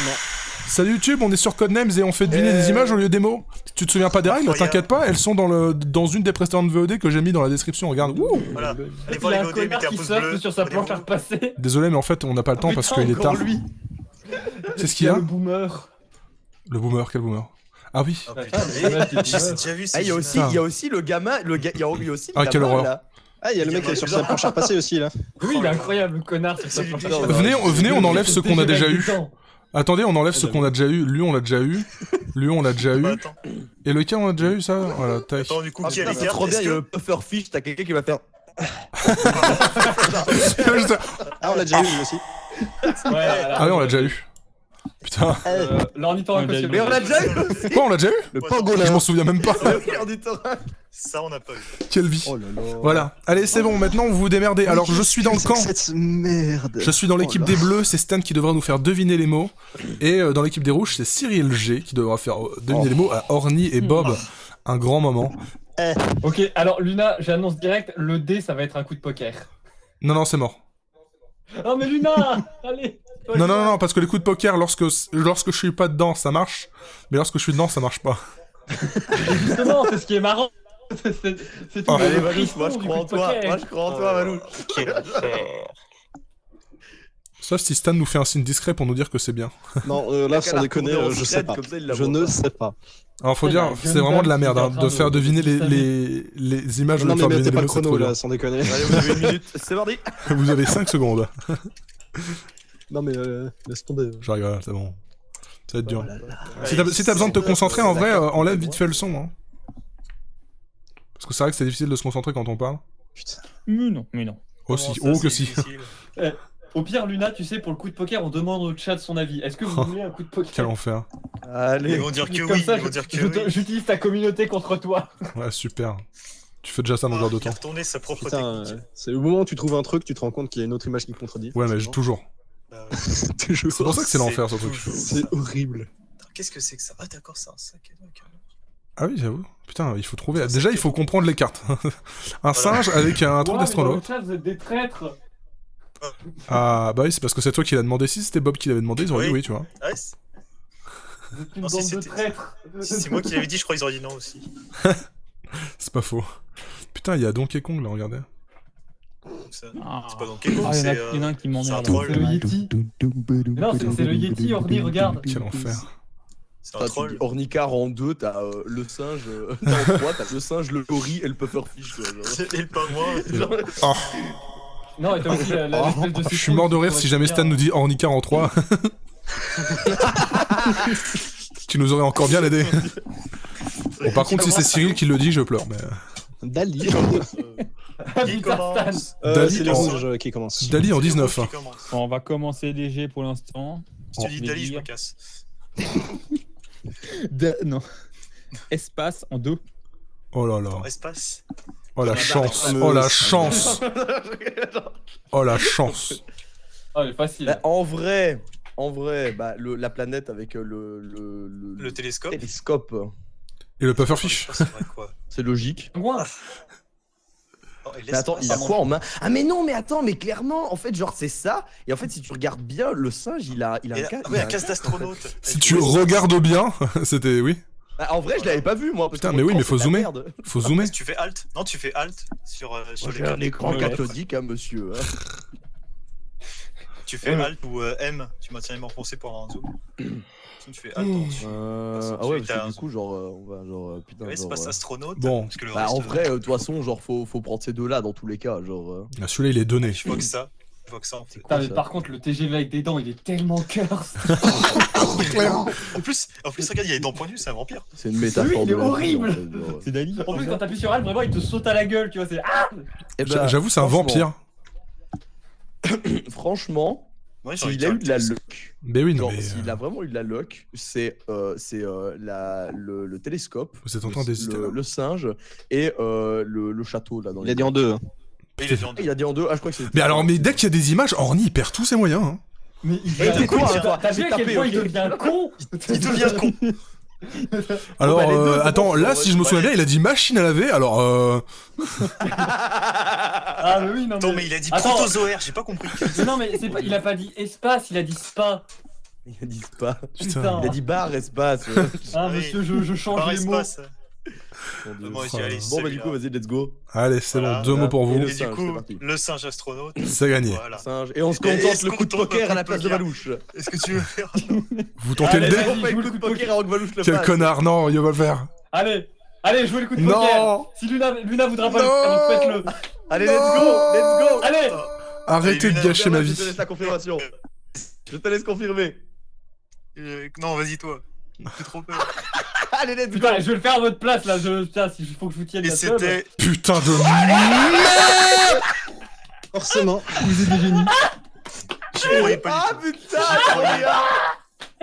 Non. Salut YouTube, on est sur Codenames et on fait deviner des images au lieu des mots. Tu te souviens pas des règles? T'inquiète pas, elles sont dans une des précédentes VOD que j'ai mis dans la description. Regarde. Wouh. Voilà. Allez Il voir y les a un VOD, connard mettez un qui pouce surfe bleu. sur sa planche à abonnez-vous. repasser. Désolé, mais en fait, on n'a pas le temps parce qu'il est tard. Lui. Qu'est-ce qu'il y a? Le boomer. Le boomer, quel boomer? Ah oui. Oh, Ah, putain, mais mais c'est j'ai vrai. déjà vu Ah, il y a aussi le gamin, il y a aussi Ah, le quelle gamin, horreur. là. Ah, il y a le mec qui est sur sa planche à repasser aussi là. Oui, il est incroyable, le connard. sur sa C'est planche à lui. repasser. Venez, on enlève ce qu'on a déjà eu. Des temps. Attendez, on enlève ce qu'on a déjà eu. Lui, on l'a déjà eu. Lui, on l'a déjà eu. Bah, attends. Et lequel on a déjà eu, ça? Voilà, tac. Attends, du coup, Ah, qui a putain, les c'est cartes? trop bien, Est-ce il y a que- le pufferfish, t'as quelqu'un qui va faire. Ah, on l'a déjà eu lui aussi. Ouais, Ah oui, on l'a déjà eu. Putain. L'ornithorynque aussi. Mais on l'a déjà eu. Quoi, on l'a déjà eu? Le Ouais, Je pangolin. m'en souviens même pas. Ça, on n'a pas eu. Quelle vie. Oh là là. Voilà. Allez, c'est bon, maintenant vous vous démerdez. Alors, je suis dans le camp. Cette merde. Je suis dans l'équipe Oh là. des bleus, c'est Stan qui devra nous faire deviner les mots. Et dans l'équipe des rouges, c'est Cyril G qui devra faire deviner les mots à Orny et Bob. Un grand moment. Ok, alors Luna, j'annonce direct, le dé, ça va être un coup de poker. Non, non, c'est mort. Oh mais Luna Allez Non, non, non, non, parce que les coups de poker, lorsque je suis pas dedans, ça marche. Mais lorsque je suis dedans, ça marche pas. Justement, c'est ce qui est marrant. C'est tout Oh. le Allez, Valou, frisson moi je du crois coup en de toi. poker. Moi je crois en toi, Valou. Quel enfer. Sauf si Stan nous fait un signe discret pour nous dire que c'est bien. Non, là, sans déconner, je sais pas. Je ne sais pas. Alors, faut Ouais, dire, bah, c'est vraiment de la merde, hein, Gundam, de qui est en faire train de deviner savez. les images, Non, de mais faire mettez deviner pas les le mots, c'est chrono trop là, dur. sans déconner. Allez, vous avez une minute, c'est parti. Vous avez 5 secondes. Non, mais laisse tomber. J'arrive, là, c'est bon. Ça va être dur. Oh là là. Si t'as besoin de te concentrer, en vrai, enlève vite fait le son. Hein. Parce que c'est vrai que c'est difficile de se concentrer quand on parle. Putain. Mais non, mais non. Aussi, Comment oh ça, que c'est si. difficile Au pire, Luna, tu sais, pour le coup de poker, on demande au chat son avis. Est-ce que vous voulez un coup de poker? Quel enfer. Ils Allez. vont dire que Comme oui, ça, ils vont dire que j'utilise ta communauté contre toi. Ouais, super. Tu fais déjà ça dans l'heure de Il a temps. retourné sa propre Putain, technique. c'est le moment où tu trouves un truc, tu te rends compte qu'il y a une autre image qui contredit. Ouais, mais forcément. toujours. Bah, ouais. Toujours. C'est pour ça que c'est l'enfer, ce truc. toujours C'est ça. horrible. Attends, qu'est-ce que c'est que ça? Ah, d'accord, c'est un sac à dos. carrément. Ah oui, j'avoue. Putain, il faut trouver. Déjà, il faut comprendre les cartes. Un singe avec un truc Ouais, mais dans le d'astronaute. chat, vous êtes des traîtres. Ah, bah oui, c'est parce que c'est toi qui l'as demandé. Si c'était Bob qui l'avait demandé, ils auraient dit Oui. oui, tu vois. Ah, Vous êtes une Non, si bande de c'était- traîtres. si c'est moi qui l'avais dit, je crois qu'ils auraient dit non aussi. C'est pas faux. Putain, il y a Donkey Kong là, regardez. Ça, Ah, C'est pas dans Donkey Kong, Ah, il c'est. y en a un qui c'est un m'emmerde. troll. C'est le Yeti. Mais non, c'est le Yeti, Orny, regarde. Quel enfer. C'est un T'as tu troll. dis Ornicar en 2, t'as le singe. En 3, t'as le singe, le gorille et le pufferfish. quoi, genre. Et le pingouin. Oh, Non, et t'as aussi l'espèce de je suis mort de rire si jamais Stan nous dit Ornicar en 3. Tu nous aurais encore bien aidé. Bon, par contre, si c'est Cyril qui le dit, je pleure. Mais... Dali. Qui Putain, commence? Dali C'est les en- rouges qui commencent. Dali en C'est le 19. rouge qui commence. Bon, on va commencer léger pour l'instant. Si tu dis les Dali, je dire. me casse. Non. Espace en 2. Oh là là. En espace. Oh la chance. Oh la chance. Oh la chance. Oh, elle est facile. Bah, en vrai, bah, la planète avec Le télescope. télescope, Et le pufferfish. C'est vrai quoi. c'est logique. Pingouin. Oh, et Mais attends, il a l'espace. quoi en main? Ah mais non, mais attends, mais clairement, en fait, genre c'est ça. Et en fait, si tu regardes bien, le singe, il a Et un la- casque. ah oui, un casque d'astronaute. Si tu regardes bien, c'était oui. Bah, en vrai, je l'avais pas vu moi. Parce Putain, que mais mon oui, mais écran, faut c'est de la zoomer. merde. Faut zoomer. Si tu fais Alt. Non, tu fais Alt sur Moi, les j'ai un cartes. écran Ouais. cathodique, hein, monsieur. hein. Tu fais Alt ou M, tu maintiens les mains enfoncés pour avoir un zoom. Sinon, tu fais Alt en-dessus. Ah ouais, tu parce as que un du coup, genre, on va genre putain. Ouais, c'est genre, pas astronaute. Bon. Parce que le Bah, reste, en vrai, de toute façon, genre, faut prendre ces deux-là dans tous les cas, genre. Ah, celui-là, il est donné. je vois que ça. Je vois que ça en fait. Putain, mais ça par contre, le TGV avec des dents, il est tellement curse. En plus, regarde, il y a les dents pointues, c'est un vampire. C'est une métaphore. Oui, il est de la vie, horrible. en fait, genre. C'est Dali. En plus, quand t'appuies sur Alt, vraiment, il te saute à la gueule, tu vois. C'est ah. Eh ben, J'avoue, c'est un franchement, vampire. Franchement, Ouais, j'ai envie s'il de a dire eu de la le luck, Mais oui, non, genre, mais. s'il a vraiment eu de la luck, c'est le télescope, Vous êtes en train d'hésiter là. le singe et le château là dans Il les a dit en deux. hein. Et il a dit en Ah, deux. il a dit en deux. Ah, je crois que c'est. Mais alors, mais dès qu'il y a des images, Orny, il perd tous ses moyens. Hein. Mais il Eh, tais-toi, devient- toi, T'as vu j'ai à quel tapé, point ok. il devient con? Il devient con. Alors, bah, les deux, c'est attends, bon, là, c'est si je me vrai. souviens bien, il a dit machine à laver, alors Ah, mais oui, non, Attends, mais il a dit Attends. protozoaire, j'ai pas compris. Mais non, mais c'est pas... il a pas dit espace, il a dit spa. Il a dit spa. Putain. Il a dit bar, espace. Ah, Oui. monsieur, je change Par les mots. espace. Mon Dieu. Moi, j'ai allé Bon, bah, du celui-là. coup, vas-y, let's go. Allez, c'est Voilà, bon, 2 mots pour Et vous. le Et du singe, coup, c'est parti. le singe astronaute. C'est gagné. Voilà. Singe. Et on se Et contente est-ce le qu'on coup de tente le poker coup à la de place de poker Valouche. Est-ce que tu veux faire Vous tentez le Allez, dé vas-y. On fait joue le le coup de coup de poker avant que Valouche le Quel fasse. connard, non, il va le faire. Allez, jouez le coup de poker. Non. Si Luna voudra pas le faire, donc faites-le. Allez, let's go. Allez. Arrêtez de Luna, gâcher ma Je vie. te laisse la confirmation. Je te laisse confirmer. Non, vas-y, toi. J'ai trop peur. Allez, let's go. Putain, je vais le faire à votre place là. Putain, s'il faut que je vous tienne Et la teub. c'était. Putain de merde. Forcément. Vous êtes des génies. J'y croyais pas Ah du tout. putain, J'y croyais. regarde.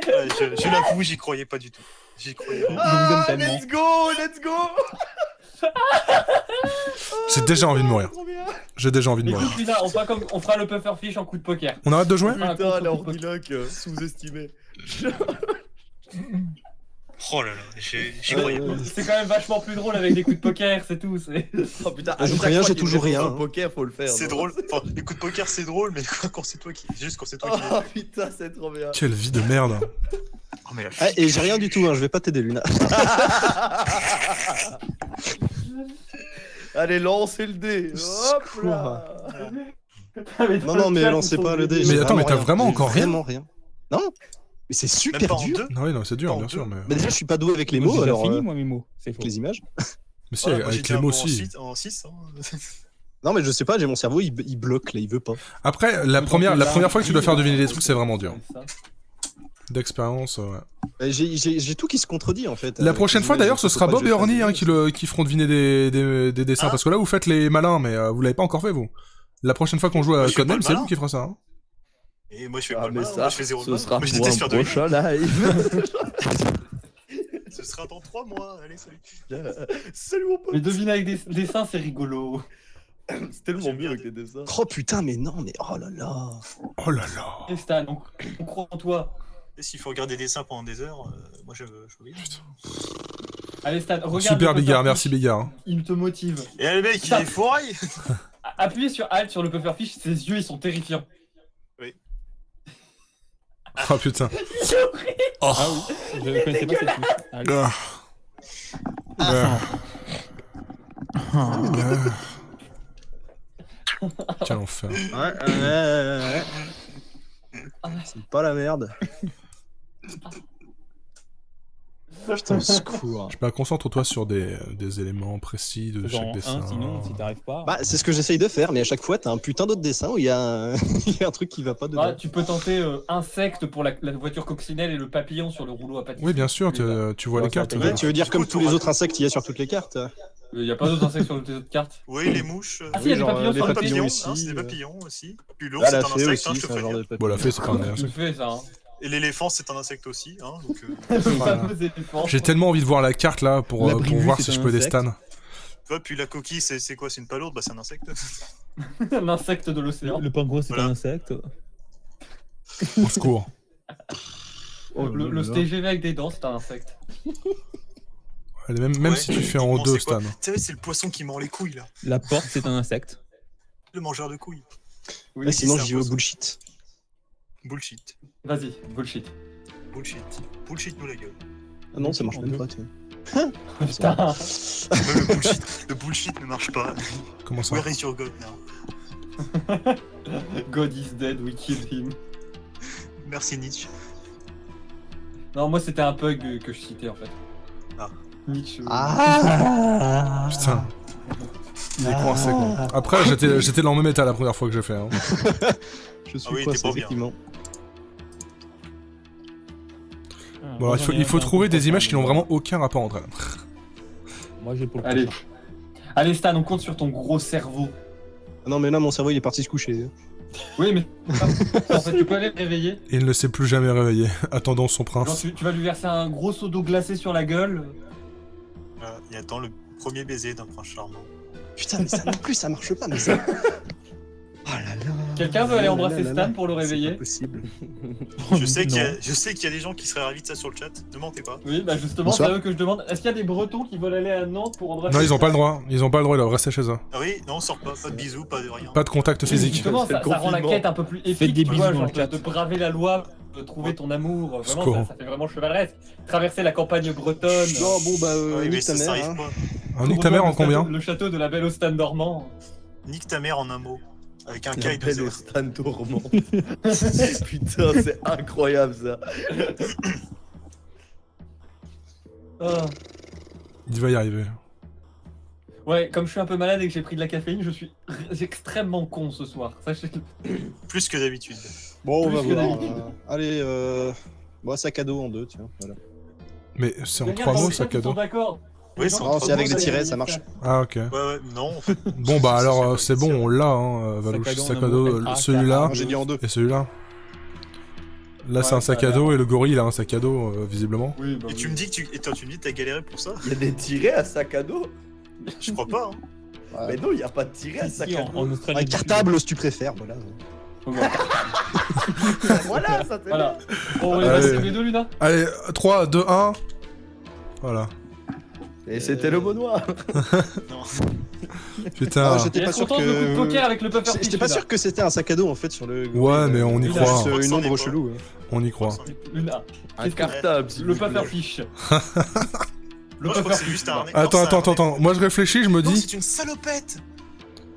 Ouais, je l'avoue, j'y croyais pas du tout. J'y croyais pas. Je vous aime tellement. Let's go. J'ai déjà envie de mourir. Trop bien. J'ai déjà envie de mourir. Écoute, Luna, on fera le pufferfish en coup de poker. On arrête de jouer Ah, Putain, contre- la ordiloque sous-estimée. Oh là là, j'y croyais pas. C'est quand même vachement plus drôle avec des coups de poker, c'est tout. Oh putain, Je joue rien, j'ai toujours rien, Au hein. poker, faut le faire. C'est non drôle. Enfin, les coups de poker, c'est drôle, mais quand c'est toi qui. Juste quand c'est toi qui. Oh putain, c'est trop bien. Quelle vie de merde. Oh, mais la Ah, et j'ai rien du tout, hein, je vais pas t'aider, Luna. Allez, lancez le dé. Hop là. Non, non, mais lancez pas le dé. Mais j'ai attends, mais t'as rien. vraiment J'ai encore rien Vraiment rien. Non, mais c'est Même super pas en dur. deux. Non, oui, non, c'est dur, En bien deux. sûr, mais. Mais déjà, je suis pas doué avec les Moi, mots, j'ai alors fini, moi, mes mots. C'est faux. avec les images. Mais si, Voilà, moi, avec j'étais les un mots peu aussi. En 6. Non, mais je sais pas, j'ai mon cerveau, il bloque là, il veut pas. Après, la première fois que tu dois faire deviner des trucs, c'est vraiment dur. Ça. D'expérience, ouais. J'ai tout qui se contredit en fait. La prochaine fois, d'ailleurs, ce sera Bob et Orny hein, qui feront deviner des dessins. Ah. Parce que là, vous faites les malins, mais vous l'avez pas encore fait, vous. La prochaine fois qu'on joue à Moi, je fais Codename, pas le c'est malin. vous qui fera ça. Hein. Et moi, je fais Ah, pas le mais malin, ça, moi, je fais 0 ce sera Moi, je pour déteste un faire de prochain live. Ce sera dans 3 mois. Allez, salut. Salut mon pote. Mais deviner avec des dessins, c'est rigolo. C'est tellement mieux avec les dessins. Oh putain, mais non, mais oh là là. Oh là là. Et Stan, on croit en toi. Et s'il faut regarder des dessins pendant des heures, moi, je veux bien. Allez Stan, regarde. Super le Bigard, pufferfish, merci Bigard. hein. Il te motive. Et le mec, il Putain. est foiré. Appuyez sur Alt sur le pufferfish, ses yeux ils sont terrifiants. Oh putain. Oh. Ah oui, je connaissais pas cette touche. Allez. Ah. Quel enfer. Ouais. C'est pas la merde. Putain, au secours. Je concentre-toi sur des éléments précis de Genre chaque dessin. sinon, si t'arrives pas. Bah, c'est ce que j'essaye de faire, mais à chaque fois, t'as un putain d'autre dessin où il y a un truc qui va pas dedans. Ah, tu peux tenter insecte pour la voiture coccinelle et le papillon sur le rouleau à pâtisserie. Oui, bien sûr, tu vois Ouais, les cartes. ça Ouais, tu veux dire Du comme coup, tous les t'auras- autres insectes qu'il y a sur toutes les cartes. Il y a pas d'autres insectes sur tes autres cartes. Oui, les mouches. Ah si, il y a des genre, papillons les sur le papillons papillon. ici, Hein, c'est des euh. papillons aussi. Puis l'ours, Ah, c'est la un fée insecte, aussi, hein, je te c'est un genre préviens. de papillon. Bon, la fée, c'est pas un Je fais ça. Hein. Et l'éléphant, c'est un insecte aussi. Hein, donc, Le fameux éléphant. J'ai tellement envie de voir la carte là pour L'abribus, voir c'est si je un peux des insecte. stans. tu vois, puis la coquille, c'est quoi? C'est une palourde? Bah, c'est un insecte. Un insecte de l'océan. Le pingouin, c'est Voilà. un insecte. Au secours. Le TGV avec des dents, c'est un insecte. Allez, même Ouais, si tu fais en techniquement, 2 c'est quoi? Stan. Tu sais, c'est le poisson qui mord les couilles, là. La porte, c'est un insecte. Le mangeur de couilles. Ah, sinon, c'est un j'y vais au poisson. bullshit. Bullshit. Vas-y, bullshit. Bullshit. Bullshit-nous la gueule. Ah non, ça marche même pas, tiens. Putain. Même le bullshit ne marche pas. Comment ça? Where is your god now? God is dead, we kill him. Merci Nietzsche. Non, moi c'était un bug que je citais en fait. Ah. Nietzsche. Putain. Il est coincé quoi. Après, j'étais dans le même état la première fois que j'ai fait. Hein. Je suis Ah oui, quoi, t'es pas bien. effectivement. Bon, il faut trouver des images qui n'ont vraiment aucun rapport entre elles. Moi, j'ai pour le Allez. prochain. Allez Stan, on compte sur ton gros cerveau. Ah non, mais là, mon cerveau, il est parti se coucher. Oui, mais. En fait, tu peux aller le réveiller. Il ne s'est plus jamais réveillé. Attendons son Genre, prince. tu vas lui verser un gros seau d'eau glacée sur la gueule. Il attend le premier baiser d'un prince charmant. Putain, mais ça non plus, ça marche pas, mais ça. Oh là là. Quelqu'un veut aller Là, embrasser là, là, Stan là. pour le C'est réveiller? pas possible. Je sais Non. qu'il y a des gens qui seraient ravis de ça sur le chat. Ne mentez pas. Oui, bah justement, Bonsoir. c'est à eux que je demande. Est-ce qu'il y a des Bretons qui veulent aller à Nantes pour embrasser Non, ils ont pas le droit. Ils ont pas le droit, ils doivent rester chez eux. Ah oui, non, on sort pas. Pas de bisous, pas de rien. Pas de contact physique. Justement, C'est le ça rend la confinement. quête un peu plus Faites épique, des tu bisous vois, dans genre le chat. de braver la loi trouver ton amour. Vraiment, Score. ça fait vraiment chevaleresque. Traverser la campagne bretonne. Non, bon, bah, Oui, mais nique ta ça mère. arrive Hein. pas. Un nique ta mère en Le château- combien? Le château de la belle au stade normand. Nique ta mère en un mot. Avec un K et deux Appelle au R. Stan Dormant. Putain, c'est incroyable ça. Ah. Il va y arriver. Ouais, comme je suis un peu malade et que j'ai pris de la caféine, je suis extrêmement con ce soir. Sachez-le. Plus que d'habitude. Bon, on va Plus que voir. d'habitude. Allez, bon, sac à dos en 2, tiens. Voilà. Mais c'est en Regarde, 3 dans mots, le sac chat, à ils sont dos. d'accord. Oui, Les c'est gens en Non, trois c'est avec mots, les ça tirets, y est. ça marche. Ah, ok. Ouais, non. En fait, Bon, bah ça, alors, c'est c'est bon, on l'a, hein, Sac Valouche. à dos, Sac en à un dos, mot, celui-là Ah, j'ai dit en 2. et celui-là. Là, c'est Ouais, un sac ça a à dos l'air. et le gorille, il a un sac à dos, visiblement. Oui, bah Et tu oui. me dis que tu me dis que t'as galéré pour ça? Il y a des tirets à sac à dos. Je crois pas. Hein. Mais non, il y a pas de tirets à Si, sac si, à en dos. Australie. Un cartable si tu préfères, voilà. Voilà, ça c'est Voilà. Bon, on est Allez. passé tous les deux, Luna. Allez, 3, 2, 1. Voilà. Et c'était le mot noir. Non. Putain. Ah, j'étais Et pas est sûr content de le coup de que. poker avec le puffer J'étais pas sûr que c'était un sac à dos en fait sur le. Ouais, mais on y il croit. a juste, Je une crois que c'en ombre est chelou. hein. On y croit. Luna. Un cartable, s'il Le vous plaît. puffer fish. Le Moi, je crois puffer que c'est fish. juste un. Attends. Moi, je réfléchis, je me Non, dis, c'est une salopette.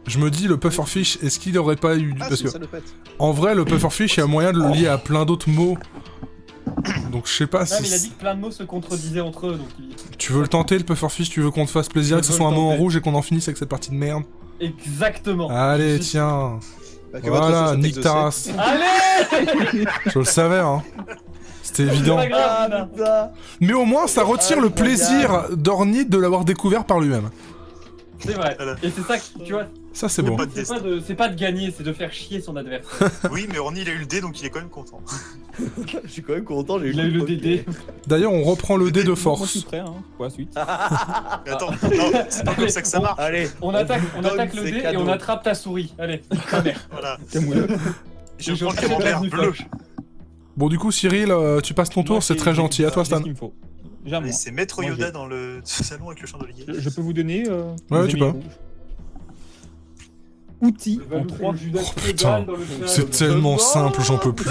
le pufferfish, est-ce qu'il aurait pas eu... Ah, Parce c'est que, une salopette. en vrai, le pufferfish, il y a moyen de le lier à plein d'autres mots. Donc, je sais pas Ouais, mais il a si... dit que plein de mots se contredisaient entre eux, donc il... Tu veux le tenter, le pufferfish? Tu veux qu'on te fasse plaisir, Je que ce veux soit un le mot en tenter. rouge et qu'on en finisse avec cette partie de merde? Exactement. Allez, Je suis- tiens. Bah, que votre Voilà, sauce est nique ta exaucée. race. Allez. Je le savais, hein. C'était évident. C'est pas grave, Ah Luna. putain. Mais au moins, ça retire le plaisir d'Ornith de l'avoir découvert par lui-même. C'est vrai. Voilà. Et c'est ça que, tu vois, Ça, c'est bon. Pas de c'est destin. c'est pas de gagner, c'est de faire chier son adversaire. Oui, mais Orny, il a eu le dé, donc il est quand même content. Je suis quand même content, j'ai eu Il a eu le DD. D'ailleurs, on reprend le dé de Moi, je force. suis prêt, hein, pour la suite. Mais attends, non, c'est pas comme ça que ça marche. Allez, On attaque donne le ses dé et cadeaux. on attrape ta souris. Allez, ta mère. Voilà. Camouleux. Je Et prends le refais camembert du bleu. flash. Bon, du coup, Cyril, tu passes ton tour, Moi, c'est j'ai- très gentil. À toi, j'ai Stan. ce qu'il me faut. J'ai à moi. Et c'est Maître Moi, Yoda j'ai- dans le salon avec le chandelier. Je peux vous donner. Ouais, les tu amis peux. rouges. Outils en Valou, 3. Judas putain. Pedal dans le chat. C'est tellement simple, j'en peux plus.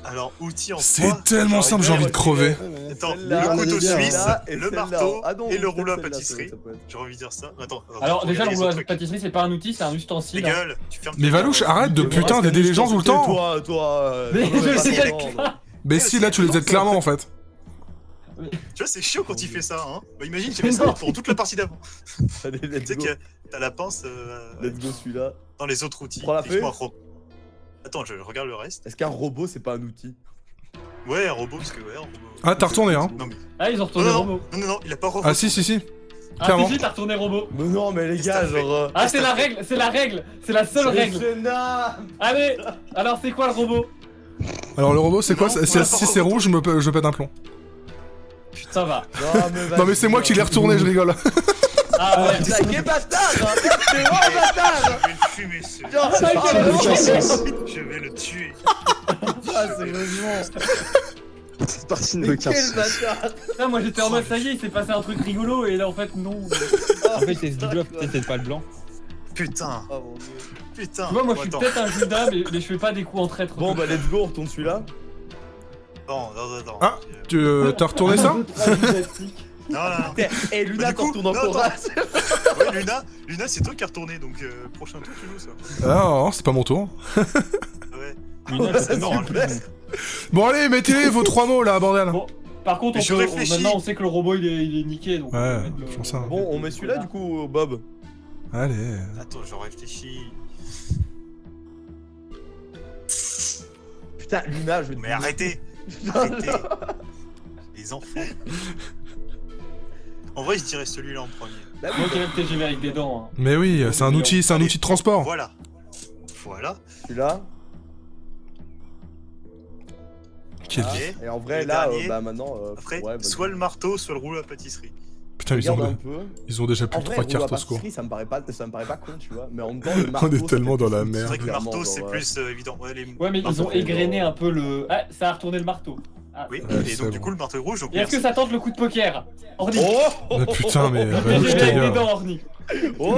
Alors, outil en C'est 3. tellement simple, j'ai envie de crever. Ouais, mais- Attends, celle-là, le couteau on est bien, suisse, là, et le celle-là. marteau Ah non, et le peut-être rouleau à celle-là, pâtisserie. ça peut être. J'ai envie de dire ça. Attends, Alors, déjà, le regardez rouleau les à autres pâtisserie, c'est pas un outil, c'est un trucs. ustensile. Ta gueule, tu fermes Mais ta Valouche, gueule. arrête de putain d'aider les gens tout le temps. Toi, Mais je pas sais comprendre. Mais si, là, tu les aides clairement, en fait. Tu vois, c'est chaud quand il fait ça, hein. Bah, imagine, j'ai Mais fait ça non. pour toute la partie d'avant. Allez, Tu let's sais go. que t'as la pince Let's go celui-là. dans les autres outils. Prends la Et je feuille. m'en rends- Attends, je regarde le reste. Est-ce qu'un robot c'est pas un outil? Ouais, un robot, parce que ouais, un robot. Ah, t'as retourné, hein. Non, mais. Ah, ils ont Non, retourné non, robot. non, il a pas Ah, si, si, si. Ah, Clairement. si, si, t'as retourné robot. Mais non, mais les Qu'est-ce gars, que t'as genre. Ah, c'est la règle, c'est la règle, c'est la seule règle. Allez, alors c'est quoi le robot? Alors, le robot, c'est quoi? Non, Si on l'a pas c'est rouge, je pète un plomb. Ça va. Non, mais c'est moi qui l'ai retourné, je rigole. Ah ouais. Putain, quel bâtard! Hein. C'est vraiment un bâtard! Je vais le fumer, ce. Genre, Ah, c'est quel pas sens. Je vais le tuer. Ah, sérieusement! Cette partie n'a aucun Quel sens. bâtard! Là, moi j'étais en mode ça y est, il s'est passé un truc rigolo et là en fait non. En fait, c'est du bluff, peut-être c'est pas le blanc. Putain, Oh mon dieu. putain. Tu vois, moi je suis Attends. peut-être un Judas, mais je fais pas des coups en traître. Bon, bah, let's go, on retourne celui-là. Attends. Ah. Tu t'as retourné ça? Non, non, non. Eh, Luna, Bah, du coup, t'en retournes non, encore attends. Ouais, Luna, c'est toi qui as retourné, donc prochain tour, tu joues ça. Ah, non, c'est pas mon tour. Ouais. Luna, c'est non, pas je mal. Bon, allez, mettez vos 3 mots, là, bordel. Bon, par contre, Mais je réfléchis. maintenant on sait que le robot il est niqué donc. Ouais, on va mettre le- je pense ça. Bon, on met celui-là du coup, Bob. Allez. Attends, je réfléchis. Putain, Luna, je vais te Mais arrêtez. Arrêtez. Les enfants. En vrai, je dirais celui-là en premier. Bah Moi oui, qui ai même tes génériques des dents. Hein. Mais oui, c'est un outil de transport. Voilà. Voilà. celui-là. Quel... Ah, Ok. et en vrai, Le là, dernier. bah maintenant. Après, ouais, bah, soit le marteau, soit le rouleau à pâtisserie. Putain, regarde un peu. ils ont déjà plus En de vrai, 3 rouleau à cartes au secours. pâtisserie, ça me paraît pas con, tu vois. Mais en même temps, le marteau. On est ça tellement fait dans la plus merde. C'est vrai que le clairement, marteau, c'est genre, plus évident. Ouais, Ouais, mais ils Marteau, ont égrené genre. un peu le. Ah, ça a retourné le marteau. Ah. Oui, Ouais, et c'est donc du bon. coup, le marteau rouge, donc Et est-ce que ça tente le coup de poker? Orni. Oh Mais putain, mais Tes Valouche, ta génériques des gueule. dents, Orni. Oh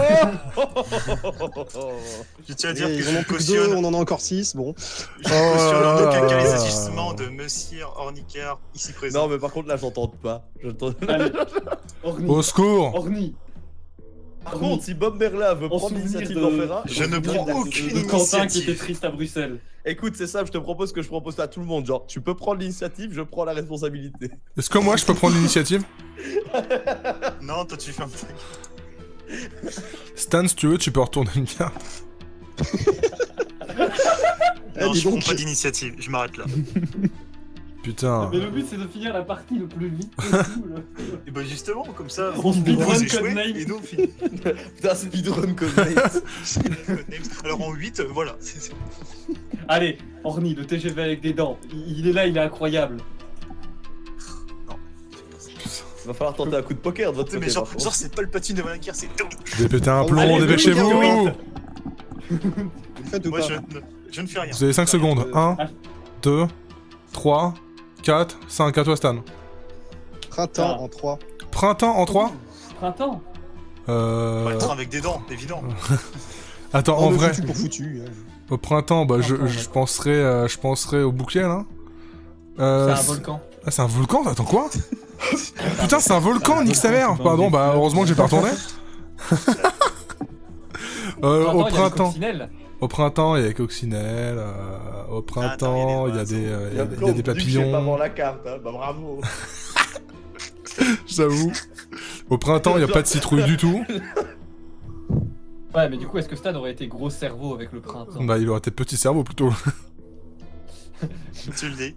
Je tiens à dire Et que ils en ont je plus que 2, cautionne, on en a encore 6, bon. je cautionne en aucun cas les là là. agissements de Monsieur Ornicard ici présent. Non, mais par contre, là, j'entends pas. J'entends- Allez, Orny. Au secours. Orny. Par contre, si Bob Merlin veut En prendre souvenir l'initiative de- d'en faire un, Je ne prends aucune De Quentin qui était initiative. triste à Bruxelles. écoute, c'est ça, je te propose ce que je propose à tout le monde. Genre, tu peux prendre l'initiative, je prends la responsabilité. Est-ce que moi je peux prendre l'initiative? Non, toi tu fermes ta gueule. Stan, si tu veux, tu peux retourner une carte. Non, dis je prends donc. pas d'initiative, je m'arrête là. Putain. Mais le but c'est de finir la partie le plus vite possible. Et bah justement, comme ça, On speedrun vous échouez Codename. et nous on finit. Putain, speedrun Codenames. Alors en 8, voilà. Allez, Orny, le TGV avec des dents. Il est là, il est incroyable. Va falloir tenter un coup de poker de votre Mais côté. genre, par contre. genre c'est pas le patine de Valenquier, c'est... J'ai pété un plomb, Allez, dépêchez-vous. donnez-moi Vous le faites ou Moi pas je ne fais rien. Vous avez 5 secondes. 1, Ah. 2, 3, 4, 5. À toi, Stan. Printemps Ah. en 3. Printemps en 3 Printemps. Bah, le train avec des dents, évident. Attends, en vrai, Foutu pour foutu. au printemps, bah, Printemps, je penserais au bouquet, là. C'est un c- volcan. Ah, c'est un volcan? Attends, quoi? Putain, c'est un volcan, nique sa mère! Pardon, bah, heureusement que j'ai pas retourné. Au il y a les printemps. coccinelles. Au printemps, il y a les coccinelles. Au printemps, il y a des, il y a des J'ai pas voir papillons. la carte, hein. Bah bravo. J'avoue. Au printemps, il y a pas de citrouille du tout. Ouais, mais du coup, est-ce que Stan aurait été gros cerveau avec le printemps? Bah, il aurait été petit cerveau plutôt. Tu le dis.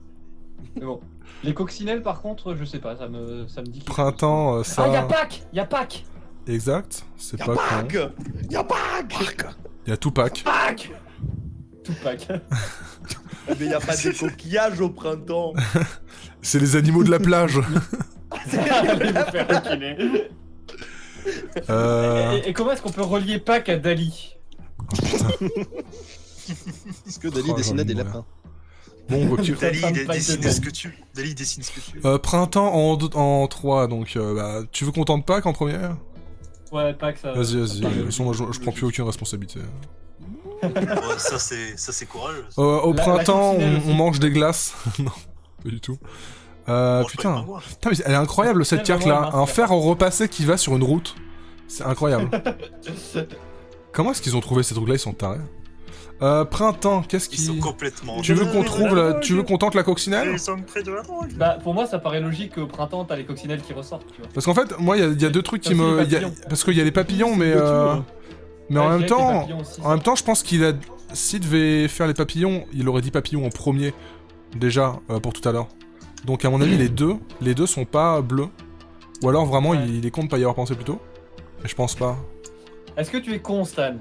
Mais bon. Les coccinelles, par contre, je sais pas, ça me dit quelque chose. Printemps, Ah, y'a ça. Pâques! Y'a Pâques! Exact. C'est Y'a pas con. Pâques. Y'a Pâques. Il y a Tupac. Pâques! Tout Pâques. Mais y'a pas des coquillages au printemps. C'est les animaux de la plage. Allez vous faire enculer. Et comment est-ce qu'on peut relier Pâques à Dali? Est-ce que Dali Oh, dessinait des j'en ai lapins? Bon, ok. Dali, Femme il pas dessine de ce que tu... Dali, il dessine ce que tu veux. Printemps en 3, donc bah, tu veux qu'on tente Pâques en première? Ouais, Pâques, ça. Vas-y, ça vas-y. paraît De toute façon, moi, je prends plus logique. aucune responsabilité. Ouais, ça c'est courageux. Au La printemps, coccinelle on aussi. mange des glaces. Non, pas du tout. Mange pas Putain. les pingouins. Putain, mais elle est incroyable cette Coccinelle, carte-là. vraiment, Un fer en repassé qui va sur une route. C'est incroyable. hein. Comment est-ce qu'ils ont trouvé ces trucs-là? Ils sont tarés. Printemps, qu'est-ce Ils sont qui... complètement... Tu veux qu'on trouve la... Tu veux qu'on tente la coccinelle? Ils sont près de la drogue. Bah, pour moi, ça paraît logique qu'au printemps, t'as les coccinelles qui ressortent, tu vois. Parce qu'en fait, moi, il y a deux trucs qui Aussi me... les il y a- papillons. Parce qu'il y a les papillons, mais... Mais en Ouais, même je dirais que les temps... papillons aussi, En même temps, je pense qu'il a... S'il devait faire les papillons, il aurait dit papillons en premier. Déjà, pour tout à l'heure. Donc à mon avis, les deux sont pas bleus. Ou alors vraiment, Ouais. il est con de pas y avoir pensé plus tôt. Mais je pense pas. Est-ce que tu es con, Stan?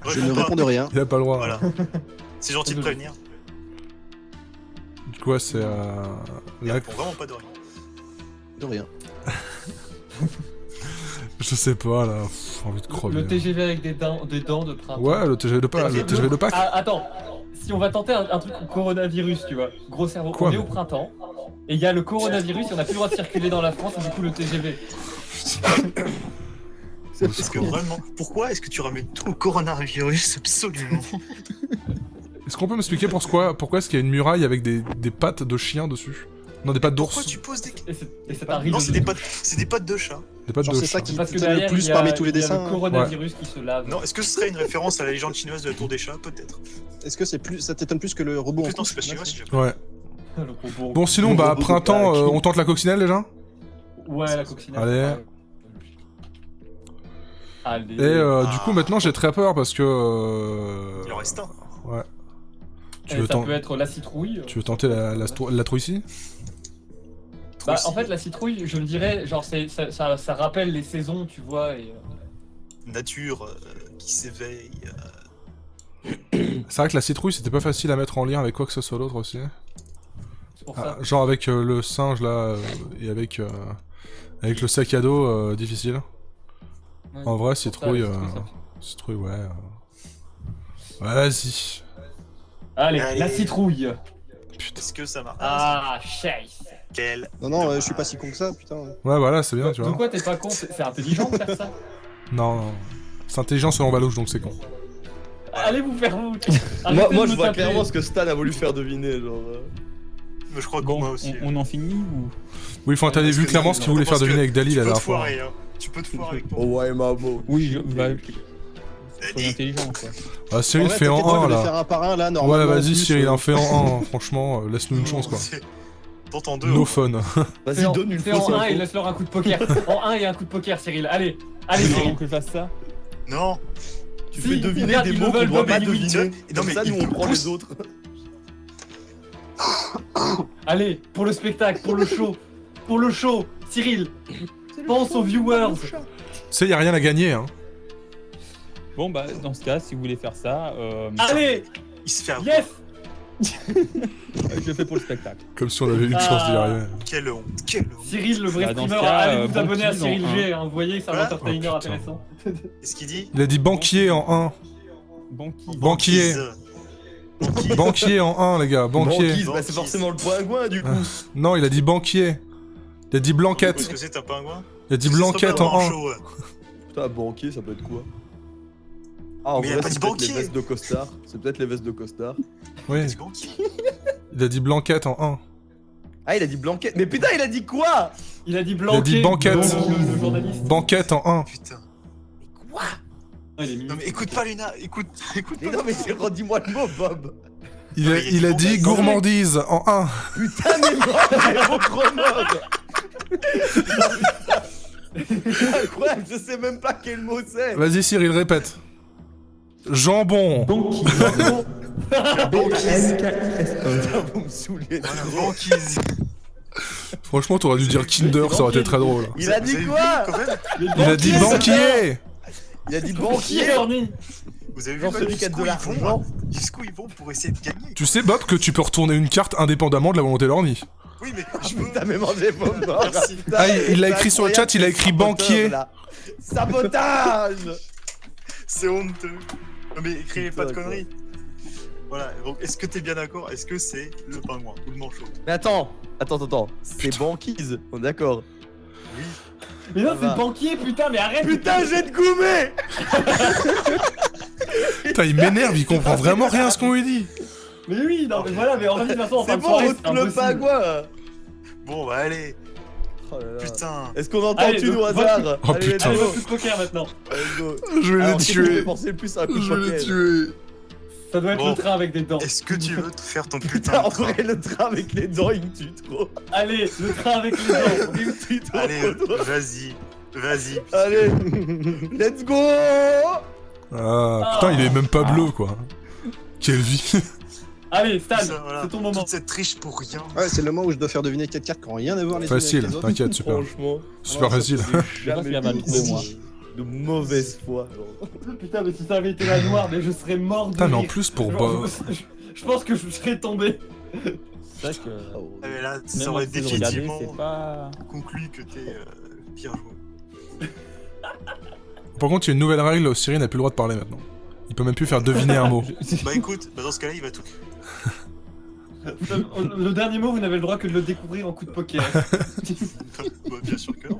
Je ne pas. réponds de rien. Il a pas le droit. Voilà. C'est gentil de prévenir. Du coup, ouais, c'est... Il là, répond vraiment pas de rien. De rien. je sais pas, là. Pff, j'ai envie de crever. Le TGV avec des dents de printemps. Ouais, le TGV de Pâques. Le TGV de Pâques. Ah, attends, si on va tenter un truc au coronavirus, tu vois, gros cerveau, Quoi, on est mais- au printemps, et il y a le coronavirus, et on n'a plus le droit de circuler dans la France, et du coup le TGV. Parce que vraiment, pourquoi est-ce que tu ramènes tout au coronavirus absolument? Est-ce qu'on peut m'expliquer pourquoi est-ce qu'il y a une muraille avec des pattes de chien dessus? Non, des pattes Pourquoi d'ours. tu poses des... Et c'est un rideau. Non, c'est des pattes de chat. Des pattes Genre, de c'est ça chien. qui Parce que tient le derrière, plus il y a, parmi tous les il y a dessins. le coronavirus qui se lave. Non, est-ce que ce serait une référence à la légende chinoise de la tour des chats? Peut-être. Est-ce que c'est plus, ça t'étonne plus que le robot en Putain, c'est couche, pas chinois là, si j'ai Ouais. Le robot. Bon, sinon, Le bah, robot de printemps, Pâques. on tente la coccinelle déjà? Ouais, la coccinelle. Allez. Allez. Et du coup, maintenant, j'ai très peur parce que... Il en reste un. Ouais. Tu Et veux, ça ten- peut être la citrouille. tu veux tenter la trouille Bah, Aussi. en fait, la citrouille, je le dirais, genre, ça rappelle les saisons, tu vois, et... Nature qui s'éveille. C'est vrai que la citrouille, c'était pas facile à mettre en lien avec quoi que ce soit d'autre aussi. c'est pour Ah, ça. genre avec le singe là, et avec le sac à dos, difficile. Ouais, En vrai, c'est pour ça, citrouille, la citrouille, ça. citrouille, ouais. Ouais, vas-y. Allez, Allez. la citrouille. Putain. Est-ce que ça marche? Ah, chase. Quel Non, non, je suis pas si con que ça, putain. Ouais, voilà, c'est bien, tu De vois. quoi t'es pas con? C'est intelligent de faire ça. Non, non. C'est intelligent selon Valouche, donc c'est con. Allez vous faire vous. Moi, Arrêtez de je me vois taper. clairement ce que Stan a voulu faire deviner, genre. Mais je crois que Bon, moi aussi. on en finit ou... Oui, enfin, t'avais Parce vu que clairement non, ce qu'il voulait parce faire deviner que avec Dali tu la peux te dernière fois. foirer, hein. Tu peux te foirer avec ton. Oh ouais, Mamo. Oui, soyez intelligent, quoi. Ah, Cyril En vrai, fait en t'inquiète pas, 1 je vais là. faire un par un là, Ouais, normalement. en vas-y, plus, Cyril, un fait en 1. Franchement, laisse-nous une chance quoi. T'entends deux. No fun. Vas-y, donne une Fais fausse en 1 et info. laisse-leur un coup de poker. En 1 et un coup de poker, Cyril. Allez. Allez, C'est Cyril. bon que je fasse ça. Non. Tu Si, fais deviner regarde, des ils mots le qu'on veulent, doit Bob pas et Louis. deviner. Non, Comme mais ça, il nous, on te prend pousse. les autres. Allez, pour le spectacle, pour le show. Pour le show. Cyril, pense aux viewers. Tu sais, y a rien à gagner, hein. Bon, bah, dans ce cas, si vous voulez faire ça, Allez, Il se fait avoir. yes. je le fais pour le spectacle. Comme si on avait eu une chance d'y arriver. Quelle honte. Quelle honte. Cyril, le vrai Bah, dans ce streamer, cas, allez vous bon abonner à tease en Cyril un. G. Hein, vous voyez, c'est un Ouais. entertainer Oh, putain. intéressant. Qu'est-ce qu'il dit? Il a dit banquier en 1. Banquier. Banquier. Banquier. Banquier en 1, les gars. Banquier. Banquise, bah c'est forcément le pingouin du coup. Non, il a dit banquier. Il a dit Qu'est-ce blanquette. que c'est un pingouin? Il a dit Ce serait blanquette pas en 1. vraiment chaud, ouais. Putain, banquier, ça peut être quoi? Ah, en Mais y a vrai, pas c'est dit peut-être les banquier. vestes de costard. C'est peut-être les vestes de costard. Oui, C'est banquier. il a dit blanquette en 1. Ah, il a dit blanquette. Mais putain, il a dit quoi? Il a dit Blanquet. dit banquette. Le journaliste. Banquette en 1. Putain. Ah, il est mignon. Non mais écoute pas Luna, écoute Mais pas. non, mais redis-moi le mot, Bob. Il a dit gourmandise en 1. Putain, mais moi, j'ai trop mode. Incroyable, je sais même pas quel mot c'est. Vas-y, Cyril, répète. Jambon. Putain, vous me saoulez. Voilà, banquise. Franchement, t'aurais dû dire Kinder, ça aurait été très drôle. Il a Vous dit avez quoi? vu, quand même Il a dit banquier. Il a dit Qui banquier. est Orny? Vous avez vu Genre quand même celui qui a de jusqu'où ils l'argent. vont, jusqu'où ils vont pour essayer de gagner. Tu sais, Bob, que tu peux retourner une carte indépendamment de la volonté d'Orny. Oui mais je peux. Putain, mais mangez vos morts. Merci. Putain, Ah, il l'a c'est écrit sur le incroyable, chat, il a ce écrit saboteur, banquier. là. Sabotage. C'est honteux. Non mais écrivez pas de Putain, conneries. Voilà, donc est-ce que t'es bien d'accord? Est-ce que c'est le pingouin ou le manchot? Mais attends. C'est banquise, on est d'accord. Oui. Mais non, Ça c'est va. le banquier, putain, mais arrête. Putain, j'ai de goumé. Putain, il m'énerve, il comprend vraiment rien à ce qu'on lui dit. Mais oui, non, mais voilà, mais en fait, de toute façon, en fin C'est de bon, soirée, ôte c'est le impossible. pingouin. Bon bah allez. Oh là là. Putain. Est-ce qu'on entend Allez, une au donc, hasard? Oh, Allez, putain. Allez, let's le go. coup de poker maintenant. Let's go. Je vais Alors, le qu'est-ce qui me fait tuer. penser le plus à un coup de Je vais le poker? tuer. Ça doit être Bon. le train avec des dents. Est-ce que tu veux te faire ton Putain, putain en de train? vrai, le train avec les dents, il me tue trop. Allez, le train avec les dents. Il me tue trop. Allez, vas-y. Vas-y. Allez, let's go. Ah, putain, il est même pas bleu, quoi. Quelle vie. Allez, Stan, Ça, voilà. c'est ton moment. Toute cette triche pour rien. Ouais, c'est le moment où je dois faire deviner 4 cartes qui n'ont rien à voir les unes avec Facile, les autres. t'inquiète, super. Franchement, Super facile. Je sais pas s'il va mal trouver, moi. de mauvaise foi. genre. Putain, mais si ça avait été la noire, mais je serais mort de Putain, mais en rire. plus, pour Genre, Bob. je pense que je serais tombé. C'est vrai que... Oh. Ah, mais là, Même ça en aurait essayant de regarder, définitivement c'est pas... conclu que t'es pire joueur. Par contre, il y a une nouvelle règle, Cyril n'a plus le droit de parler maintenant. Il peut même plus faire deviner un mot. Bah écoute, bah dans ce cas-là, il va tout. Le dernier mot, vous n'avez le droit que de le découvrir en coup de poker. Bah, bien sûr que non.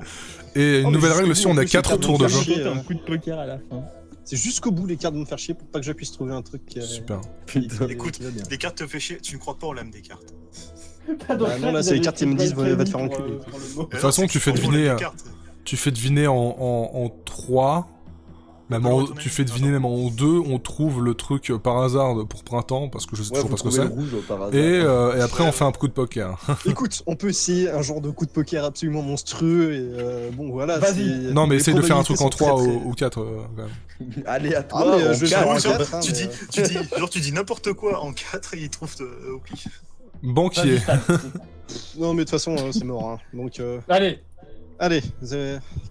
Et une Oh, mais nouvelle c'est règle bon, aussi, on en a plus, 4 c'est tours de tellement jeu. chier. un coup de poker à la fin. C'est jusqu'au bout les cartes vont me faire chier pour pas que je puisse trouver un truc. Super. Putain. Écoute, qui va bien. les cartes te fait chier, tu ne crois pas aux lames des cartes. Bah non, là, c'est les cartes qui me disent, va te faire enculer. De toute façon, tu fais deviner, Tu fais deviner en 3. Même en, tu fais deviner même en 2, on trouve le truc par hasard pour printemps, parce que je sais Ouais, toujours vous pas ce que trouvez c'est. le rouge par hasard. Et après, on fait un coup de poker. Écoute, on peut essayer un genre de coup de poker absolument monstrueux et bon voilà. Vas-y. c'est- Non, mais les essaye de faire un truc en probabilités 3 sont très, ou 4. Quand même. Aléatoire. Ah, mais, en je vais quatre. faire un Genre, 4, hein, tu mais, dis, genre tu dis n'importe quoi en 4 et il trouve au pif. Banquier. Non, mais de toute façon, c'est mort. Hein. Donc, Allez, allez,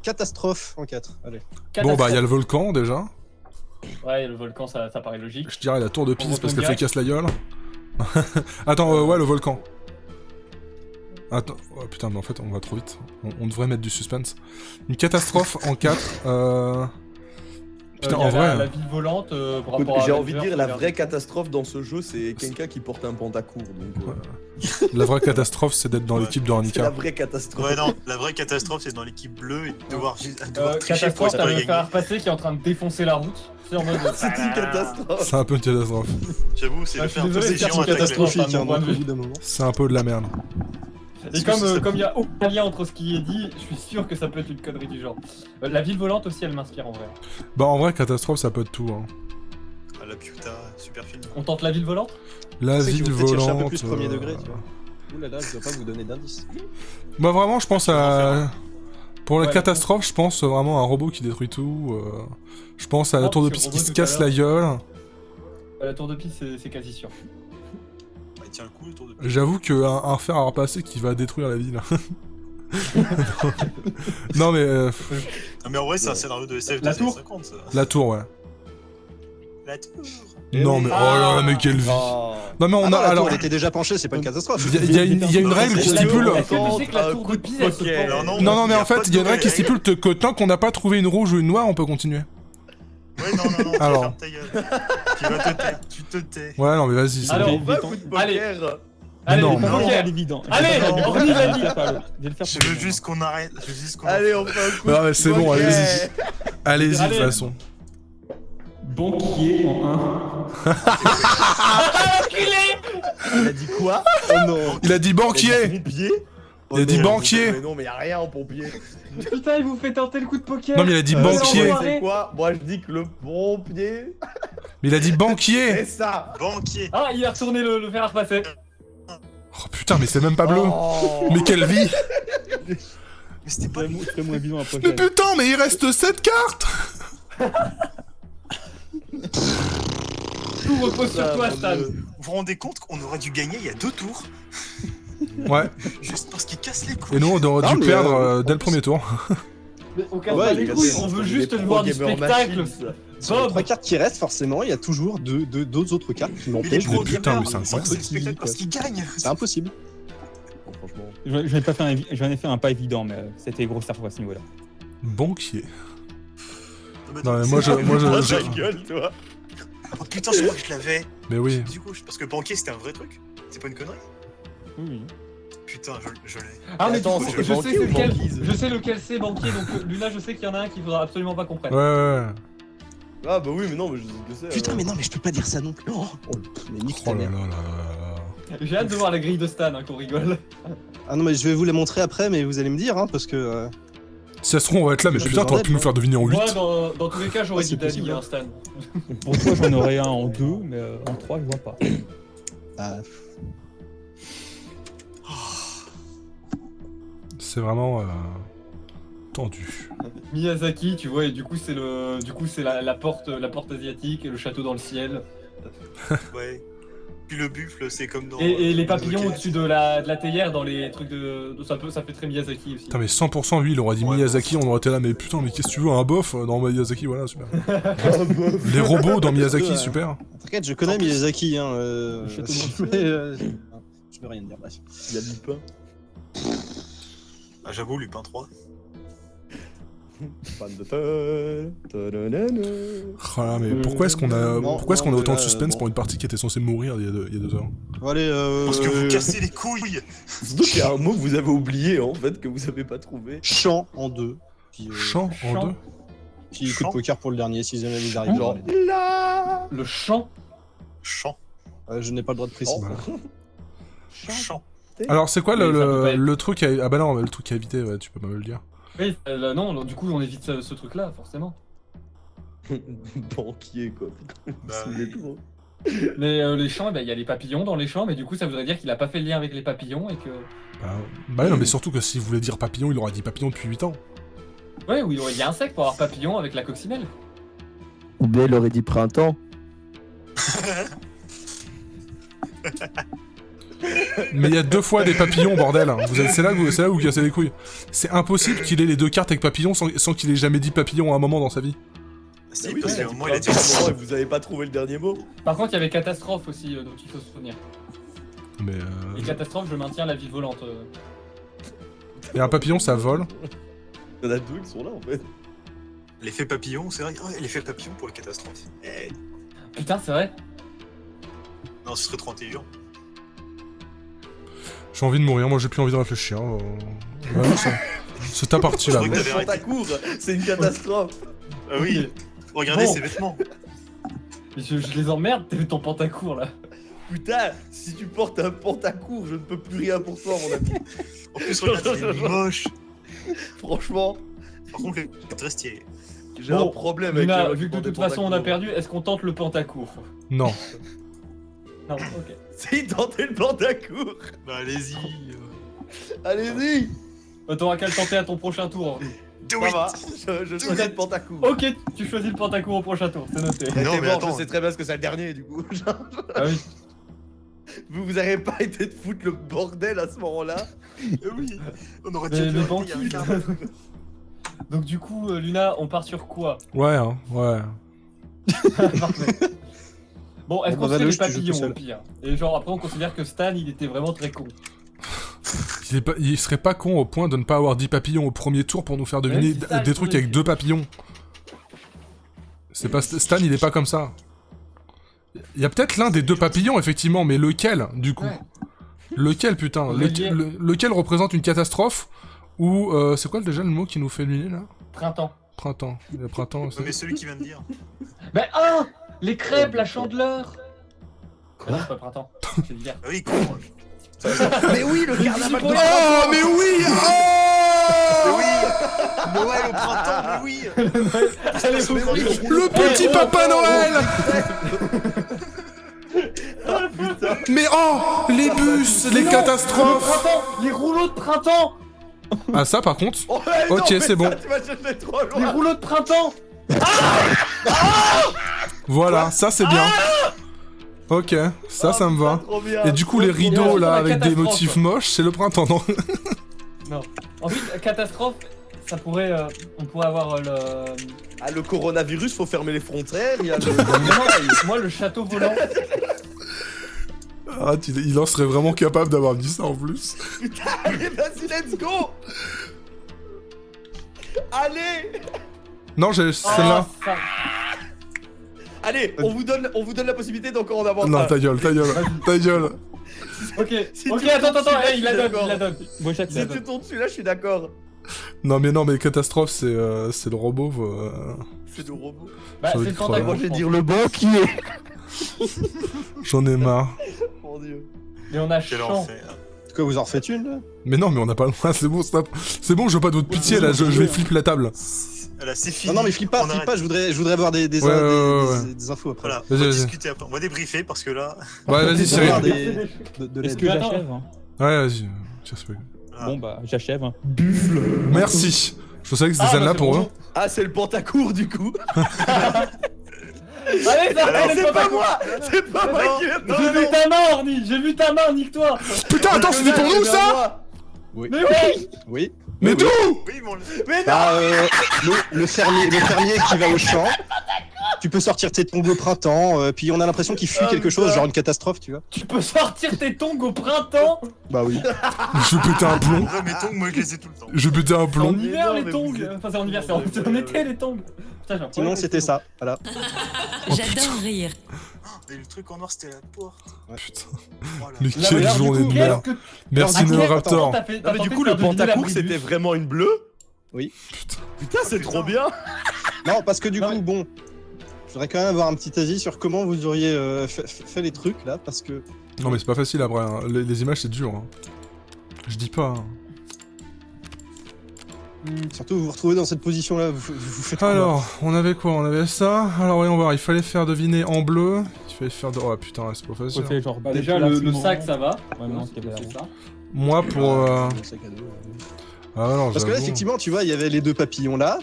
catastrophe en 4. Allez. Bon, bah, il y a le volcan déjà. Ouais, le volcan, ça paraît logique. Je dirais la tour de Pise retombe parce qu'elle fait direct. casse la gueule. Attends, ouais, le volcan. Attends, oh, putain, mais en fait, on va trop vite. On devrait mettre du suspense. Une catastrophe en 4. Putain, il y en avait vrai, la ville volante par Écoute, rapport à j'ai envie de Avengers, dire, la regarde. vraie catastrophe dans ce jeu, c'est quelqu'un qui porte un pantacourt. Donc, la vraie catastrophe, c'est d'être dans Ouais. l'équipe de c'est la Ranica. vraie catastrophe. Ouais, non, la vraie catastrophe, c'est dans l'équipe bleue et de devoir tricher pour Catastrophe, t'as le espérer fer à gagner. repasser qui est en train de défoncer la route. C'est en mode. C'est une catastrophe. C'est un peu une catastrophe. J'avoue, c'est Ah, le je suis fer de désolé, précision c'est attaque catastrophique, catastrophe, hein, mon point donc de au vue. bout d'un moment. C'est un peu de la merde. Et comme il y a aucun lien entre ce qui est dit, je suis sûr que ça peut être une connerie du genre. La ville volante aussi, elle m'inspire en vrai. Bah en vrai, catastrophe, ça peut être tout. Hein. Ah, la Piuta, super film. On tente la ville volante? La C'est qu'il ville faut peut-être chercher un peu volante. plus premier degré, tu vois. Ouh là là, je dois pas vous donner d'indices. Moi vraiment, je pense à... Pour la Ouais. catastrophe, je pense vraiment à un robot qui détruit tout. Je pense à la Non, tour de parce que piste le qui robot se tout à casse la gueule. La tour de piste, c'est quasi sûr. Il tient le coup autour de. J'avoue qu'un fer à repasser qui va détruire la ville. Non mais Non, mais en vrai, c'est un scénario de SF La des années tour 50, ça. la tour, ouais. La tour. Non mais oh là là, mais quelle vie. Oh. Non mais on Ah a non, la alors tour, elle était déjà penchée, c'est pas une catastrophe. il y a une Non, règle qui c'est- stipule. Est-ce que tu sais que la tour de Pise, elle se poker. porte- Non mais y a en fait, pas de il y a une règle qui règle. stipule que tant qu'on n'a pas trouvé une rouge ou une noire, on peut continuer. Ouais, non, Alors. ferme ta gueule. Tu vas te taire, tu te tais. Ouais non mais vas-y. c'est Alors, bon. On va coup de Allez. poker. Allez, Non, les mais- poker. évident. Allez, on y va, Je veux juste qu'on arrête. Je veux juste qu'on Allez, on fait un coup Ah de ouais, c'est bon, poker. allez-y. Allez-y de toute Allez. façon. Banquier en 1. Il a dit quoi? Oh non. Il a dit banquier. Pompier. Il a dit non, banquier. Mais non, mais y'a rien en pompier. Putain, il vous fait tenter le coup de poker. Non mais il a dit Euh, banquier. envoyé. C'est quoi? Moi je dis que le pompier, Mais il a dit c'est banquier. ça. Banquier. Ah, il a retourné le fer à repasser. Oh putain mais c'est même pas bleu. Oh. Mais quelle vie. Mais c'était pas lui. Très moins évident la Mais prochaine. putain mais il reste 7 cartes. Tout repose sur toi, mon Stan. Dieu. Vous vous rendez compte qu'on aurait dû gagner il y a 2 tours Ouais. juste parce qu'il casse les couilles. Et nous on aurait Non, dû mais, perdre en dès le plus- premier tour. Mais on casse Ouais, pas il les casse couilles, les on veut couilles. juste Les voir du pro-gamer spectacle. machines, Sur les Bob, 3 cartes qui restent, forcément, il y a toujours d'autres autres cartes qui Mais les m'empêchent de pros putain, gamers, mais c'est ils sont incroyable. le spectacle parce qu'ils gagnent. C'est impossible. Franchement. J'en ai fait un pas évident, mais c'était gros cerveau à ce niveau-là. Banquier. Non mais moi je... Ta gueule, toi. Oh putain, je crois que je l'avais. Mais oui. Du coup, parce que banquier c'était un vrai truc. C'est pas une connerie. Oui. Putain, je l'ai. Ah mais Attends, du coup, c'était je banquier sais ou lequel, banquise je sais lequel c'est banquier, donc Luna je sais qu'il y en a un qu'il faudra absolument pas qu'on prenne. Ouais ouais. Ah bah oui, mais non, mais je sais ce que c'est. Putain, mais non, mais je peux pas dire ça non plus. Oh, mais nique ta Oh là mère. là là là. J'ai hâte de voir la grille de Stan, hein, qu'on rigole. Ah non, mais je vais vous les montrer après, mais vous allez me dire, hein, parce que. Si ça se trouve on va être là, mais J'ai putain besoin t'aurais d'aide, pu nous moi. faire deviner en 8. Moi, dans tous les cas, j'aurais Ouais, dit c'est possible, Dali, hein. hein, Stan. Pour toi, j'en aurais un en 2, mais en 3, je vois pas. Ah, C'est vraiment tendu. Miyazaki, tu vois, et du coup c'est la porte asiatique et le château dans le ciel. Ouais. Puis le buffle, c'est comme dans. Et les dans papillons Donkey. au-dessus de la théière dans les trucs ça fait très Miyazaki aussi. Putain mais 100% lui il aurait dit Ouais, Miyazaki, on aurait été là mais putain mais qu'est-ce que tu veux un bof dans Miyazaki, voilà super. Les robots dans Miyazaki, Ouais. super. t'inquiète, je connais Miyazaki, hein. Le château dans le mais, je vais rien dire, bref. Il y a Lupin. Ah, j'avoue, Lupin 3. Fan de ta. Oh là, mais pourquoi est-ce qu'on a, Non, pourquoi est-ce qu'on a non, autant de mais là, suspense bon. pour une partie qui était censée mourir il y a 2 heures? Bon, allez, Parce que vous cassez les couilles. Surtout qu'il y a un mot que vous avez oublié en fait, que vous avez pas trouvé. Chant en 2. Puis, Chant en Chant. 2? puis coup Chant. de poker pour le dernier, si jamais vous arrivez. Genre. Le chant. Chant. Je n'ai pas le droit de préciser. Chant. Alors c'est quoi Mais ça peut pas être. le truc à... Ah bah non, le truc à éviter, ouais, tu peux pas me le dire. Oui, non, du coup on évite ce truc-là, forcément. Banquier quoi. Bah, C'est tout. Mais les champs, eh ben, il y a les papillons dans les champs, mais du coup ça voudrait dire qu'il a pas fait le lien avec les papillons et que... Bah non mais surtout que s'il voulait dire papillon, il aurait dit papillon depuis 8 ans. Ouais, oui, il y a un sec pour avoir papillon avec la coccinelle. Ou bien il aurait dit printemps. Mais il y a 2 fois des papillons, bordel. C'est là où vous cassez les couilles. C'est impossible qu'il ait les 2 cartes avec papillon sans qu'il ait jamais dit papillon à un moment dans sa vie. Si, Ah oui, parce il a qu'à un dit moment, il a dit. printemps, à un moment, et vous avez pas trouvé le dernier mot. Par contre, il y avait catastrophe aussi, dont il faut se souvenir. Mais Et catastrophe, je maintiens la ville volante. et un papillon ça vole. Il y en a 2 qui sont là en fait. L'effet papillon, c'est vrai. Ouais, l'effet papillon pour les catastrophes. Eh, Putain, c'est vrai. non, ce serait trop intelligent. J'ai envie de mourir, moi j'ai plus envie de réfléchir. Vraiment, c'est ta partie là. Je crois que Le t'avais arrêté. pantacourt, c'est une catastrophe. Ah oui, regardez Bon. ses vêtements. Mais je les emmerde, t'as vu ton pantacourt là. Putain, si tu portes un pantacourt, je ne peux plus rien pour toi, mon ami. En plus, regarde, il est moche. Franchement, Par contre, il est très stylé. j'ai Bon, un problème avec Luna, les gens vu qui que de portent toute des façon on a pantacourts. perdu, est-ce qu'on tente le pantacourt? Non. Non, ok. C'est tenter le pantacourt. Bah, allez-y. Allez-y. T'auras qu'à le tenter à ton prochain tour. Do Ça it. va, je choisis le pantacourt. Ok, tu choisis le pantacourt au prochain tour, c'est noté. Non, T'es mais mort, attends. je sais très bien ce que c'est le dernier, du coup. Ah oui. Vous avez pas été de foutre le bordel à ce moment-là. Oui, on aurait Mais dû les le faire banquiers. il y a un quart d'heure. Donc du coup, Luna, on part sur quoi? Ouais, hein, ouais. Parfait. Bon, est-ce Bon, qu'on bah, se fait Valoche, les tu joues tout papillons au seul. pire? Et genre après on considère que Stan il était vraiment très con. Il serait pas con au point de ne pas avoir 10 papillons au premier tour pour nous faire deviner c'est ça, des le trucs truc. avec 2 papillons. C'est pas Stan, il est pas comme ça. Il y a peut-être l'un des 2 papillons, effectivement, mais lequel, du coup? Ouais. Lequel, putain? Relié. Lequel représente une catastrophe? Ou, c'est quoi déjà le mot qui nous fait deviner, là? Printemps. Printemps. Le printemps, Ouais, c'est... mais celui qui vient de dire. Ben ah, les crêpes, la chandeleur. Ah non, c'est pas printemps. C'est l'hiver. Ah oui, con. Mais oui, le carnaval de Oh, mais oui! Mais oui, Noël au printemps, mais oui. Allez, faut qu'on y- Le petit Papa Noël! Mais oh! Les bus, les Non, catastrophes! le printemps, les rouleaux de printemps. Ah, ça, par contre... Oh, ouais, non, Ok, mais c'est ça, bon. Tu vas chercher trop Les loin. rouleaux de printemps. Voilà, ça, c'est bien. Ok, ça me va. Trop bien. Et du coup, les bien. rideaux, là, La avec des catastrophe. motifs moches, c'est le printemps, non? Non. Ensuite, catastrophe, ça pourrait, on pourrait avoir le. Ah, le coronavirus, faut fermer les frontières. Il y a le. Moi, le château volant. Ah, il en serait vraiment capable d'avoir dit ça, en plus. Putain, allez, vas-y, let's go. Allez. Non, j'ai celle-là. Ah, ça- Allez, on vous donne la possibilité d'encore en avoir Non, un. ta gueule, ta gueule, ta gueule. Ok, Si ok, tu attends, tombes attends, dessus, hey, il la je suis donne, d'accord. il la donne. Moi Si j'accepte. tu tombes dessus là, je suis d'accord. Non, mais catastrophe, c'est le robot. C'est le robot. Bah, J'ai envie c'est de le crever. pantacourt. Moi, je vais je dire pense. le banquier. J'en ai marre. Mon dieu. Mais on a Quel champ. enfer. Quoi, vous en refaites une là? Mais non, mais on n'a pas le droit, c'est bon, stop. C'est bon, je veux pas de votre pitié, là, je vais flipper la table. Là, c'est fini. Non, non, mais flippe pas, On arrête. je voudrais avoir des Ouais. des infos après. Voilà, Vas-y, on va vas-y. discuter après. On va débriefer parce que là. Ouais, vas-y, Des Cyril. dollars, Ouais, de Est-ce l'aide. que Mais attends. j'achève hein vas-y. Tiens, c'est pas- Ah. Bon bah j'achève. hein. Merci. Je savais que c'était Ah, celle-là bah, pour c'est eux. bon. Ah, c'est le pantacourt du coup. Allez, ça Alors, allez, C'est pas pantacourt. moi. C'est pas moi non, qui l'ai. J'ai vu ta main, Orny, j'ai vu ta main, nique-toi. Putain, attends, c'était pour nous, ça? Oui. Mais oui. Oui. Mais Oui, d'où? Oui, mon. Mais non. Bah, le fermier qui va au champ. Tu peux sortir tes tongs au printemps, puis on a l'impression qu'il fuit Ah, quelque chose, putain. genre une catastrophe, tu vois. Tu peux sortir tes tongs au printemps. Bah oui. Je vais péter un plomb. Ouais, mes tongs, moi je les ai tout le temps. Je vais péter un C'est en plomb. hiver non, les mais tongs. vous êtes- Enfin, c'est en hiver, c'est en été les tongs. Putain, j'ai un problème Sinon, avec c'était les tongs. ça. Voilà. J'adore rire. Et le truc en noir, c'était la porte. Putain. Voilà. Mais Là, quelle alors, du journée coup, de qu'est-ce merde. que- Merci, Alors, Neo attends, Raptor. t'as fait- Non, t'as mais du tenté coup, de le faire deviner la pantacourt, brise du- c'était vraiment une bleue. Oui. Putain, c'est trop bien. Non, parce que du Non, coup, mais- bon, je voudrais quand même avoir un petit avis sur comment vous auriez fait les trucs là, parce que Non, mais c'est pas facile après. Hein. Les images, c'est dur. Hein. Je dis pas. Hein. surtout vous vous retrouvez dans cette position là, vous faites quoi? Alors, on avait quoi? On avait ça. Alors, voyons voir. Il fallait faire deviner en bleu. Il fallait faire de. Oh putain, c'est pas On facile. fait genre Bah, déjà, le déplacement. sac, ça va. Ouais, non, c'est c'est ça. Moi, pour. Le sac à dos, Ah non, Parce que là, j'avoue. effectivement, tu vois, il y avait les deux papillons là.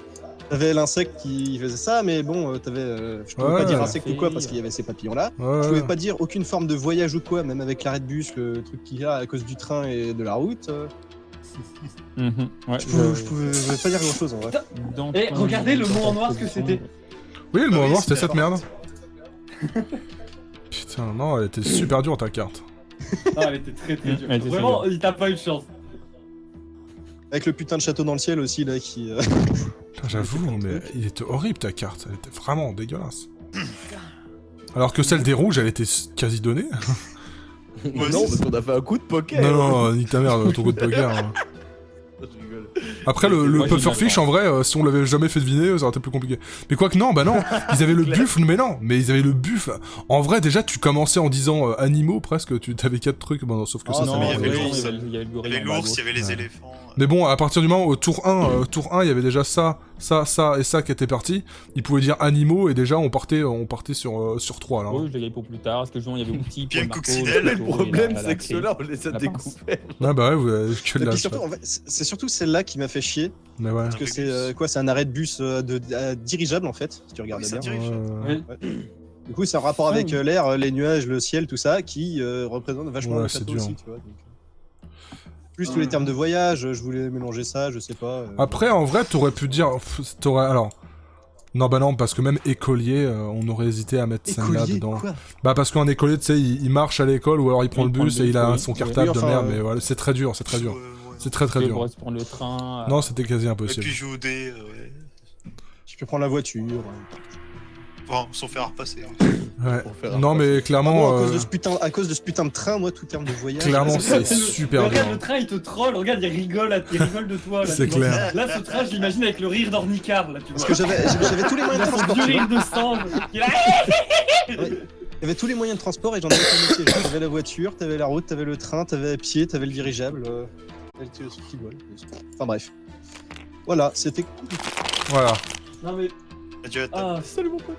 T'avais l'insecte qui faisait ça, mais bon, t'avais. Je pouvais Ouais. pas dire insecte ou quoi parce qu'il y avait ces papillons là. Ouais, Je pouvais ouais. pas dire aucune forme de voyage ou quoi, même avec l'arrêt de bus, le truc qu'il y a à cause du train et de la route. Mhm. Ouais, Je pouvais pas dire grand chose en vrai. dans Eh, ton- regardez le dans mot ta en noir, ce que position. c'était. Oui, le Ah mot oui, noir, c'était c'est cette merde. Putain, non, elle était super dure ta carte. Ah, elle était très très dure. Elle était Vraiment, très il t'a pas eu de chance. Avec le putain de château dans le ciel aussi, là, qui... Putain, j'avoue, mais il était horrible ta carte, elle était vraiment dégueulasse. Alors que celle des rouges, elle était quasi donnée. Moi Non, aussi. parce qu'on a fait un coup de poker. Non, non, nique ta mère, ton coup de poker. Hein. Je rigole. Après, le Moi, j'ai pufferfish, bien en vrai, si on l'avait jamais fait deviner, ça aurait été plus compliqué. Mais quoique, non, bah non, ils avaient le buffle, mais non, mais ils avaient le buffle. En vrai, déjà, tu commençais en disant animaux, presque, tu t'avais 4 trucs, bon, sauf que Ah, ça, non, ça mais va. il y avait oui, l'ours. il y avait le Il gorille. y avait en bas à l'ours, il y avait les Ouais. éléphants. Mais bon, à partir du moment où tour 1, il y avait déjà ça et ça qui était parti, ils pouvaient dire animaux, et déjà, on partait sur 3, là. Oui, je l'ai gagné pour plus tard, parce que justement, il y avait outil, Puis un Marco, coccinelle. Mais le problème, c'est que ceux-là, on les a la pince. découverts. Ah bah ouais, vous avez que de Et la puis surtout, en fait, c'est surtout celle-là qui m'a fait chier. Mais ouais. Parce que c'est quoi? C'est un arrêt de bus dirigeable, en fait, si tu regardes Oui, ça bien. dirige. Oui. Du coup, c'est un rapport avec l'air, les nuages, le ciel, tout ça, qui représente vachement Ouais, le c'est château dur. aussi, tu vois. Plus tous les termes de voyage, je voulais mélanger ça, je sais pas. Après, en vrai, t'aurais pu dire... Alors... Non, bah non, parce que même écolier, on aurait hésité à mettre celle-là Écolier, dedans. quoi? Bah parce qu'un écolier, tu sais, il marche à l'école, ou alors il prend le bus et il a oui. son Oui, cartable enfin, de merde, mais voilà, c'est très dur, c'est très dur. C'est très très Tu dur. pourrais se prendre le train. Non, c'était quasi Et impossible. puis jouer au dé, ouais. Je peux prendre la voiture. Bon, sans faire repasser. Ouais. Pour faire un Non, mais Moi, clairement... à cause de ce putain de train, moi, tout terme de voyage. Clairement, C'est- c'est le- super Regarde, dur. le train, il te troll, regarde, il rigole de toi. Là, C'est tu vois. clair. Là, ce train, je l'imagine avec le rire d'Ornicard, là, tu vois. Parce que j'avais tous les Il moyens a de son transport. vieux tu vois. rire de sang. Il a- Il y avait tous les moyens de transport et j'en avais pas métier. T'avais la voiture, t'avais la route, t'avais le train, t'avais à pied, t'avais le dirigeable. T'avais le truc qui vole. Enfin bref. Voilà, c'était compliqué. Voilà. Non mais, Adieu à toi. ah, Salut mon pote.